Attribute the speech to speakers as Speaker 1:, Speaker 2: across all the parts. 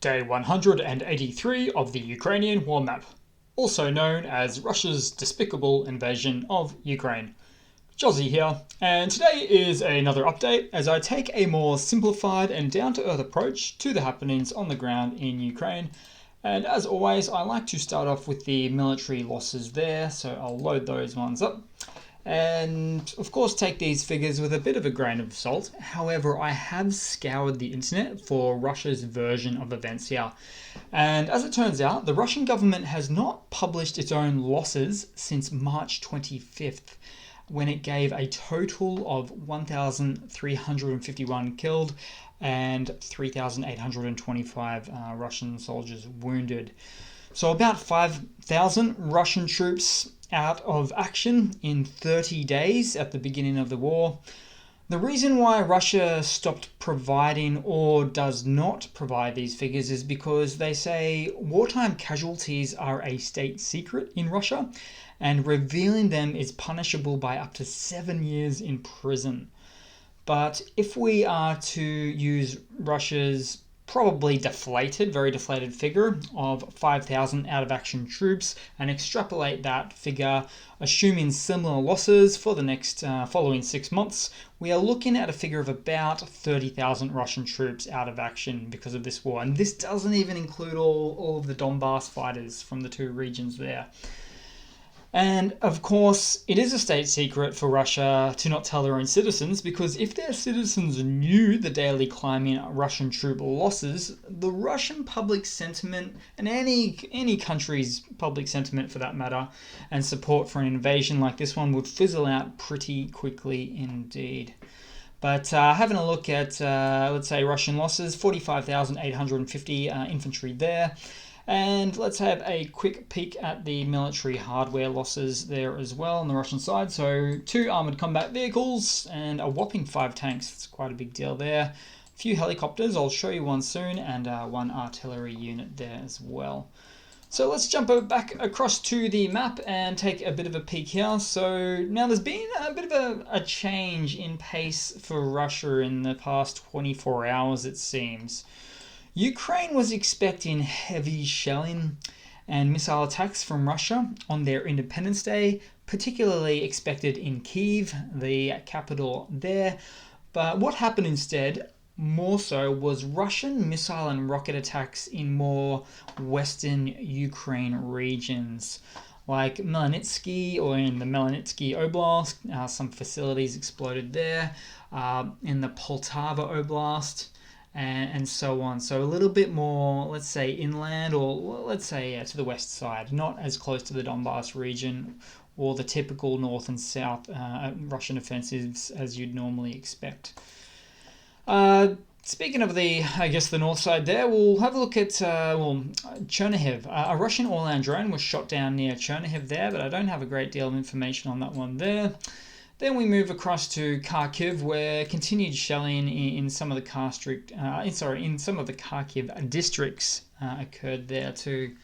Speaker 1: Day 183 of the Ukrainian war map, also known as Russia's despicable invasion of Ukraine. Jozzy here, and today is another update as I take a more simplified and down-to-earth approach to the happenings on the ground in Ukraine. And as always, I like to start off with the military losses there, so I'll load those ones up. And of course take these figures with a bit of a grain of salt. However, I have scoured the internet for Russia's version of events here. And as it turns out, the Russian government has not published its own losses since March 25th, when it gave a total of 1,351 killed and 3,825 Russian soldiers wounded. So about 5,000 Russian troops out of action in 30 days at the beginning of the war. The reason why Russia stopped providing or does not provide these figures is because they say wartime casualties are a state secret in Russia, and revealing them is punishable by up to 7 years in prison. But if we are to use Russia's probably very deflated figure of 5,000 out of action troops and extrapolate that figure, assuming similar losses for the next following 6 months, we are looking at a figure of about 30,000 Russian troops out of action because of this war. And this doesn't even include all of the Donbass fighters from the two regions there. And of course, it is a state secret for Russia to not tell their own citizens, because if their citizens knew the daily climbing Russian troop losses, the Russian public sentiment, and any country's public sentiment for that matter, and support for an invasion like this one would fizzle out pretty quickly indeed. But having a look at, let's say, Russian losses, 45,850 infantry there. And let's have a quick peek at the military hardware losses there as well on the Russian side. So 2 armoured combat vehicles and a whopping 5 tanks. It's quite a big deal there. A few helicopters, I'll show you one soon, and 1 artillery unit there as well. So let's jump back across to the map and take a bit of a peek here. So now there's been a bit of a change in pace for Russia in the past 24 hours, it seems. Ukraine was expecting heavy shelling and missile attacks from Russia on their Independence Day, particularly expected in Kyiv, the capital there. But what happened instead, more so, was Russian missile and rocket attacks in more western Ukraine regions, like Melnytsky, or in the Melnytsky Oblast. Some facilities exploded there, in the Poltava Oblast, and so on. So a little bit more, let's say, inland, or let's say to the west side, not as close to the Donbass region or the typical north and south Russian offensives as you'd normally expect. Speaking of the north side there, we'll have a look at Chernihiv. A Russian all-round drone was shot down near Chernihiv there, but I don't have a great deal of information on that one there. Then we move across to Kharkiv, where continued shelling in some of the Kharkiv districts occurred there too.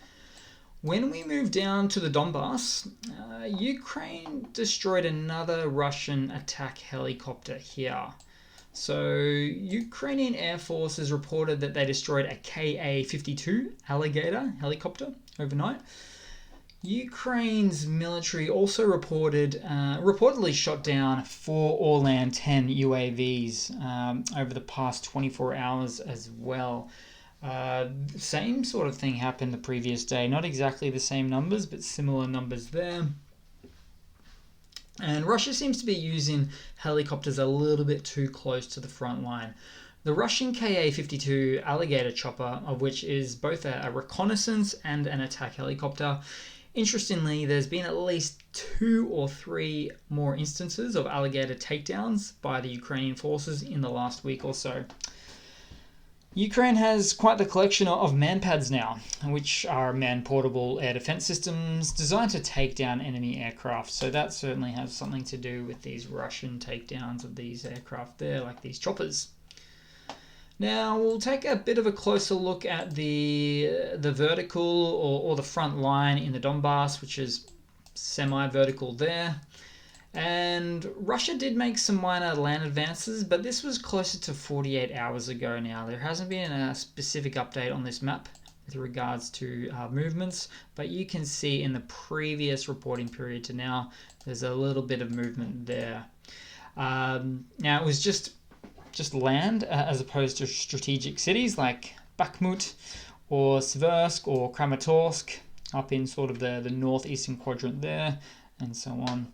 Speaker 1: When we move down to the Donbass, Ukraine destroyed another Russian attack helicopter here. So Ukrainian Air Force has reported that they destroyed a Ka-52 Alligator helicopter overnight. Ukraine's military also reportedly shot down 4 Orlan 10 UAVs over the past 24 hours as well. Same sort of thing happened the previous day. Not exactly the same numbers, but similar numbers there. And Russia seems to be using helicopters a little bit too close to the front line. The Russian Ka-52 Alligator chopper, of which is both a reconnaissance and an attack helicopter. Interestingly, there's been at least 2 or 3 more instances of Alligator takedowns by the Ukrainian forces in the last week or so. Ukraine has quite the collection of manpads now, which are man-portable air defense systems designed to take down enemy aircraft. So that certainly has something to do with these Russian takedowns of these aircraft there, like these choppers. Now we'll take a bit of a closer look at the vertical or the front line in the Donbass, which is semi-vertical there. And Russia did make some minor land advances, but this was closer to 48 hours ago now. There hasn't been a specific update on this map with regards to movements, but you can see in the previous reporting period to now, there's a little bit of movement there. Now, it was just land as opposed to strategic cities like Bakhmut or Seversk or Kramatorsk up in sort of the northeastern quadrant there, and so on.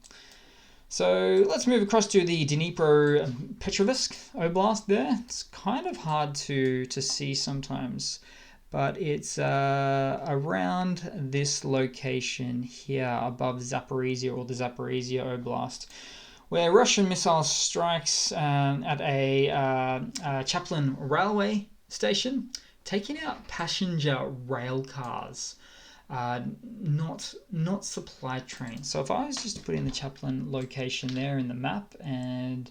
Speaker 1: So let's move across to the Dnipro-Petrovsk Oblast there. It's kind of hard to see sometimes, but it's around this location here above Zaporizhia, or the Zaporizhia Oblast, where Russian missile strikes at a Chaplin railway station, taking out passenger rail cars. Not supply trains. So if I was just to put in the Chaplin location there in the map and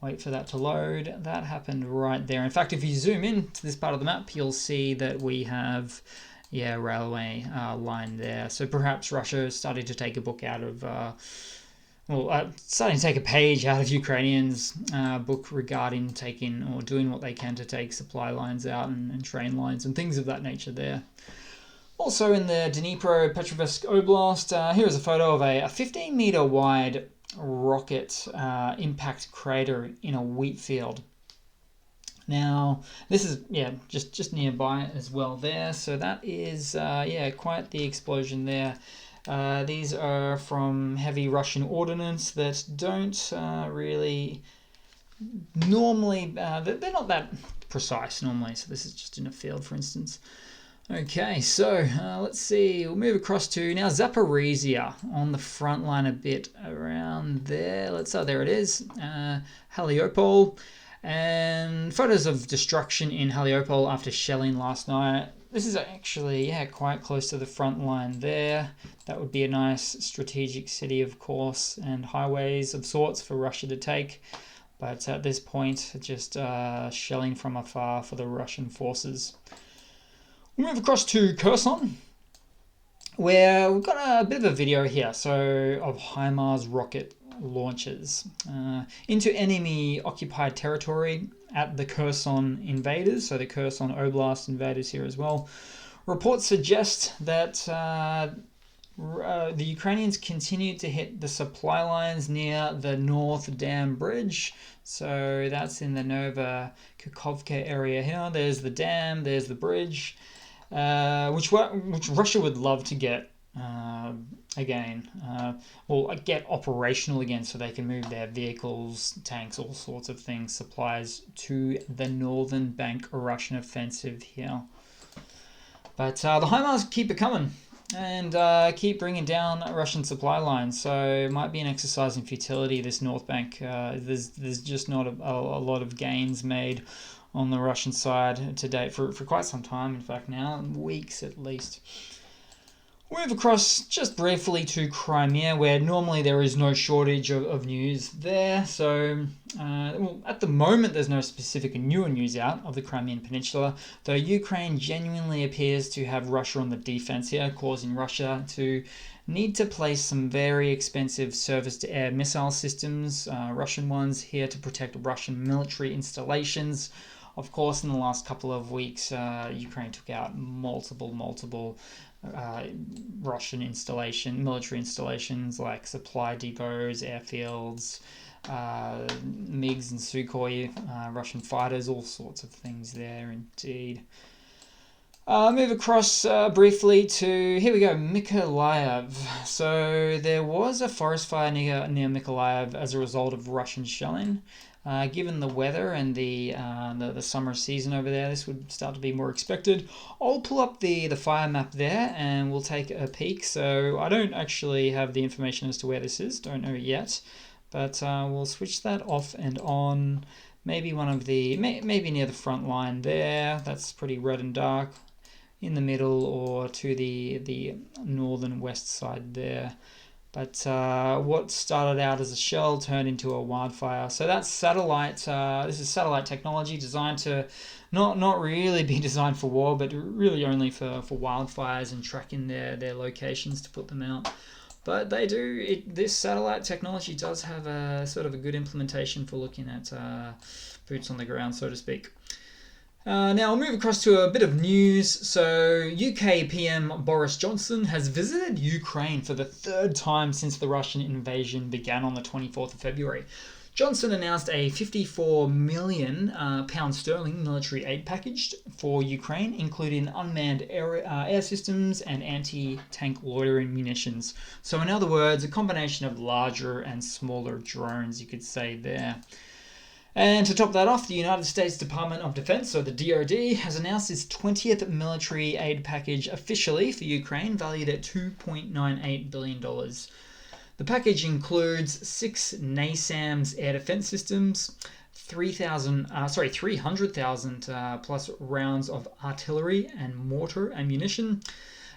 Speaker 1: wait for that to load, that happened right there. In fact, if you zoom in to this part of the map, you'll see that we have railway line there. So perhaps Russia started to take a book out of starting to take a page out of Ukrainians' book regarding taking or doing what they can to take supply lines out and train lines and things of that nature there. Also in the Dnipro-Petrovsk Oblast, here is a photo of a 15-meter wide rocket impact crater in a wheat field. Now, this is just nearby as well there. So that is quite the explosion there. These are from heavy Russian ordnance that don't really normally they're not that precise normally. So this is just in a field, for instance. Okay, so let's see. We'll move across to now Zaporizhia on the front line a bit around there. There it is, Heliopol, and photos of destruction in Heliopol after shelling last night. This is actually quite close to the front line there. That would be a nice strategic city, of course, and highways of sorts for Russia to take. But at this point, just shelling from afar for the Russian forces. We'll move across to Kherson, where we've got a bit of a video here, of HIMARS rocket launches into enemy-occupied territory at the Kherson invaders, so the Kherson Oblast invaders here as well. Reports suggest that the Ukrainians continued to hit the supply lines near the North Dam Bridge. So that's in the Nova Kakhovka area here. There's the dam, there's the bridge. Which Russia would love to get get operational again, so they can move their vehicles, tanks, all sorts of things, supplies to the northern bank Russian offensive here. But the HIMARS keep it coming and keep bringing down Russian supply lines. So it might be an exercise in futility, this North Bank. There's just not a lot of gains made on the Russian side to date for quite some time, in fact now, weeks at least. We'll move across just briefly to Crimea, where normally there is no shortage of news there. So at the moment there's no specific newer news out of the Crimean Peninsula, though Ukraine genuinely appears to have Russia on the defense here, causing Russia to need to place some very expensive surface-to-air missile systems, Russian ones, here to protect Russian military installations. Of course, in the last couple of weeks, Ukraine took out multiple Russian military installations like supply depots, airfields, MiGs and Sukhoi, Russian fighters, all sorts of things there indeed. Move across briefly to, here we go, Mykolaiv. So there was a forest fire near Mykolaiv as a result of Russian shelling. Given the weather and the summer season over there, this would start to be more expected. I'll pull up the fire map there and we'll take a peek. So I don't actually have the information as to where this is, don't know yet, but we'll switch that off and on. Maybe maybe near the front line there. That's pretty red and dark. In the middle or to the northern west side there. But what started out as a shell turned into a wildfire. So that's satellite. This is satellite technology designed to not really be designed for war, but really only for wildfires and tracking their locations to put them out. But they do, this satellite technology does have a sort of a good implementation for looking at boots on the ground, so to speak. Now I'll move across to a bit of news. So UK PM Boris Johnson has visited Ukraine for the third time since the Russian invasion began on the 24th of February. Johnson announced a £54 million military aid package for Ukraine, including unmanned air systems and anti-tank loitering munitions. So in other words, a combination of larger and smaller drones, you could say there. And to top that off, the United States Department of Defense, so the DoD, has announced its 20th military aid package officially for Ukraine, valued at $2.98 billion. The package includes 6 NASAMS air defense systems, 300,000 plus rounds of artillery and mortar ammunition,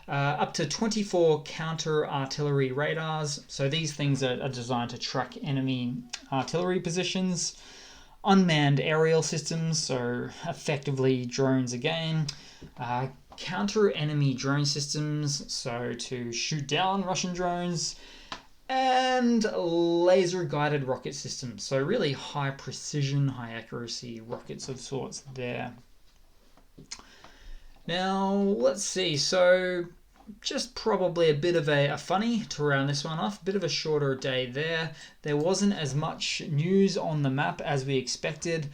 Speaker 1: up to 24 counter-artillery radars. So these things are designed to track enemy artillery positions. Unmanned aerial systems, so effectively drones again. Counter-enemy drone systems, so to shoot down Russian drones. And laser-guided rocket systems, so really high precision, high accuracy rockets of sorts there. Now, let's see, so just probably a bit of a funny to round this one off, a bit of a shorter day there. There wasn't as much news on the map as we expected.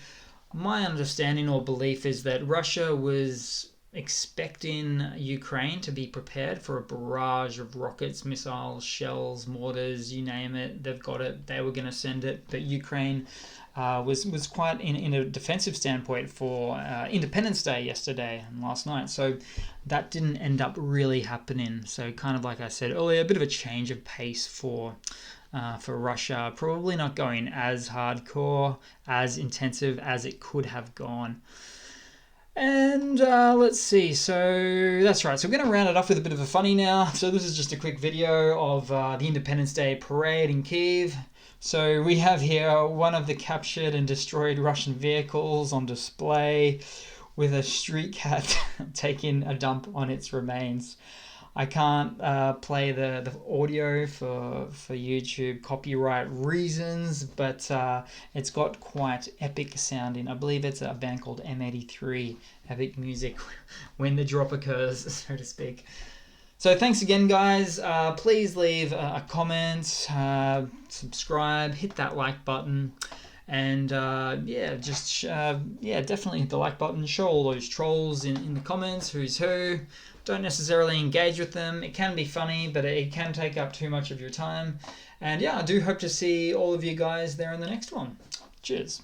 Speaker 1: My understanding or belief is that Russia was expecting Ukraine to be prepared for a barrage of rockets, missiles, shells, mortars, you name it. They've got it. They were going to send it. But Ukraine was quite in a defensive standpoint for Independence Day yesterday and last night. So that didn't end up really happening. So kind of like I said earlier, a bit of a change of pace for Russia. Probably not going as hardcore, as intensive as it could have gone. And let's see, so that's right, so we're going to round it off with a bit of a funny now. So this is just a quick video of the Independence Day parade in Kyiv. So we have here one of the captured and destroyed Russian vehicles on display with a street cat taking a dump on its remains. I can't play the audio for YouTube copyright reasons, but it's got quite epic sounding. I believe it's a band called M83, epic music when the drop occurs, so to speak. So thanks again, guys. Please leave a comment, subscribe, hit that like button. And definitely hit the like button. Show all those trolls in the comments who's who. Don't necessarily engage with them. It can be funny, but it can take up too much of your time. And yeah, I do hope to see all of you guys there in the next one. Cheers.